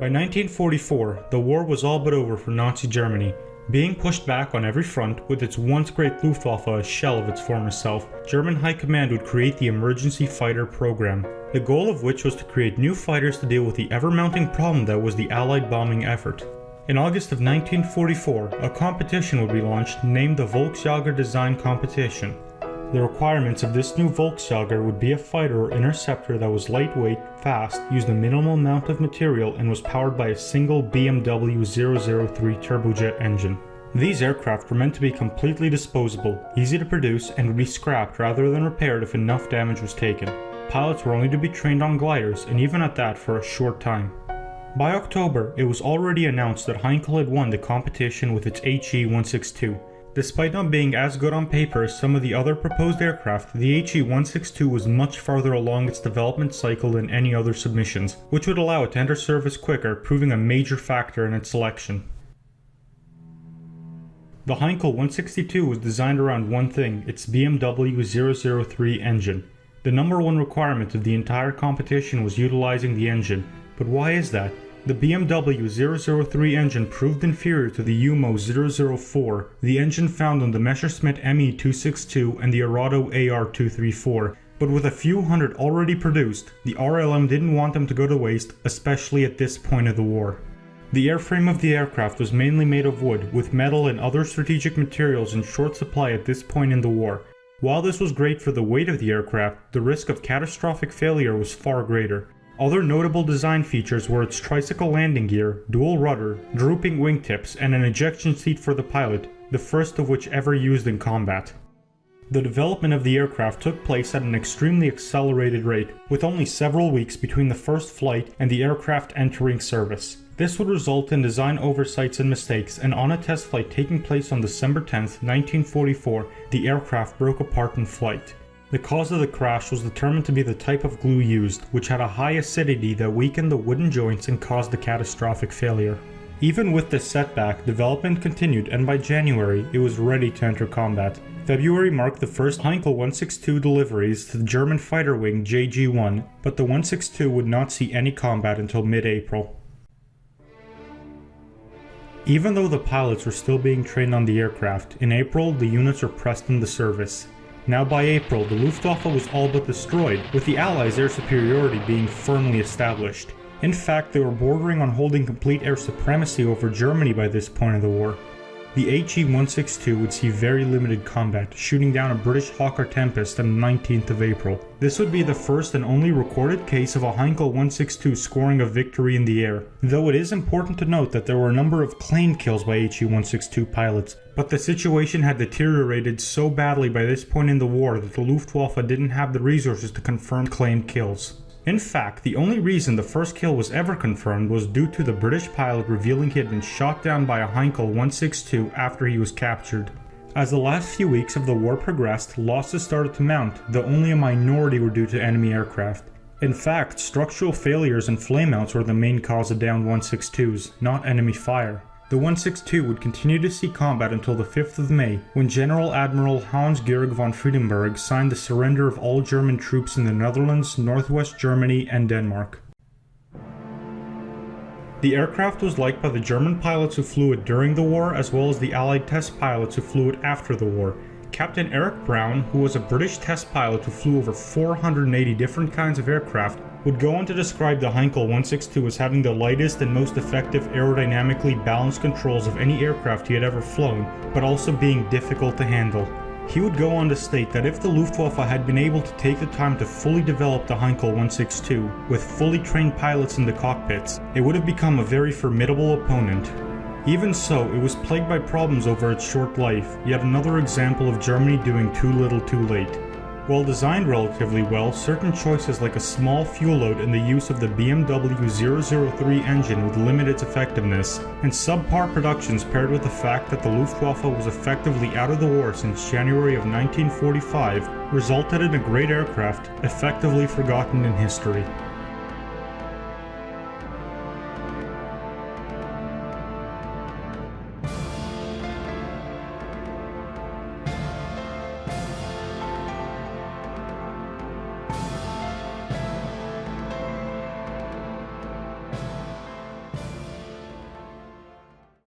By 1944, the war was all but over for Nazi Germany. Being pushed back on every front, with its once great Luftwaffe a shell of its former self, German High Command would create the Emergency Fighter Program, the goal of which was to create new fighters to deal with the ever-mounting problem that was the Allied bombing effort. In August of 1944, a competition would be launched named the Volksjager Design Competition. The requirements of this new Volksjager would be a fighter or interceptor that was lightweight, fast, used a minimal amount of material, and was powered by a single BMW 003 turbojet engine. These aircraft were meant to be completely disposable, easy to produce, and would be scrapped rather than repaired if enough damage was taken. Pilots were only to be trained on gliders, and even at that for a short time. By October, it was already announced that Heinkel had won the competition with its HE-162. Despite not being as good on paper as some of the other proposed aircraft, the HE-162 was much farther along its development cycle than any other submissions, which would allow it to enter service quicker, proving a major factor in its selection. The Heinkel 162 was designed around one thing, its BMW 003 engine. The number one requirement of the entire competition was utilizing the engine, but why is that? The BMW 003 engine proved inferior to the UMO 004, the engine found on the Messerschmitt ME-262 and the Arado AR-234, but with a few hundred already produced, the RLM didn't want them to go to waste, especially at this point of the war. The airframe of the aircraft was mainly made of wood, with metal and other strategic materials in short supply at this point in the war. While this was great for the weight of the aircraft, the risk of catastrophic failure was far greater. Other notable design features were its tricycle landing gear, dual rudder, drooping wingtips, and an ejection seat for the pilot, the first of which ever used in combat. The development of the aircraft took place at an extremely accelerated rate, with only several weeks between the first flight and the aircraft entering service. This would result in design oversights and mistakes, and on a test flight taking place on December 10, 1944, the aircraft broke apart in flight. The cause of the crash was determined to be the type of glue used, which had a high acidity that weakened the wooden joints and caused a catastrophic failure. Even with this setback, development continued, and by January, it was ready to enter combat. February marked the first Heinkel 162 deliveries to the German fighter wing JG-1, but the 162 would not see any combat until mid-April. Even though the pilots were still being trained on the aircraft, in April the units were pressed into service. Now by April, the Luftwaffe was all but destroyed, with the Allies' air superiority being firmly established. In fact, they were bordering on holding complete air supremacy over Germany by this point of the war. The HE-162 would see very limited combat, shooting down a British Hawker Tempest on the 19th of April. This would be the first and only recorded case of a Heinkel 162 scoring a victory in the air, though it is important to note that there were a number of claimed kills by HE-162 pilots, but the situation had deteriorated so badly by this point in the war that the Luftwaffe didn't have the resources to confirm claimed kills. In fact, the only reason the first kill was ever confirmed was due to the British pilot revealing he had been shot down by a Heinkel 162 after he was captured. As the last few weeks of the war progressed, losses started to mount, though only a minority were due to enemy aircraft. In fact, structural failures and flameouts were the main cause of downed 162s, not enemy fire. The 162 would continue to see combat until the 5th of May, when General Admiral Hans-Georg von Friedenberg signed the surrender of all German troops in the Netherlands, Northwest Germany, and Denmark. The aircraft was liked by the German pilots who flew it during the war, as well as the Allied test pilots who flew it after the war. Captain Eric Brown, who was a British test pilot who flew over 480 different kinds of aircraft, would go on to describe the Heinkel 162 as having the lightest and most effective aerodynamically balanced controls of any aircraft he had ever flown, but also being difficult to handle. He would go on to state that if the Luftwaffe had been able to take the time to fully develop the Heinkel 162, with fully trained pilots in the cockpits, it would have become a very formidable opponent. Even so, it was plagued by problems over its short life, yet another example of Germany doing too little too late. While designed relatively well, certain choices like a small fuel load and the use of the BMW 003 engine would limit its effectiveness, and subpar productions paired with the fact that the Luftwaffe was effectively out of the war since January of 1945 resulted in a great aircraft effectively forgotten in history.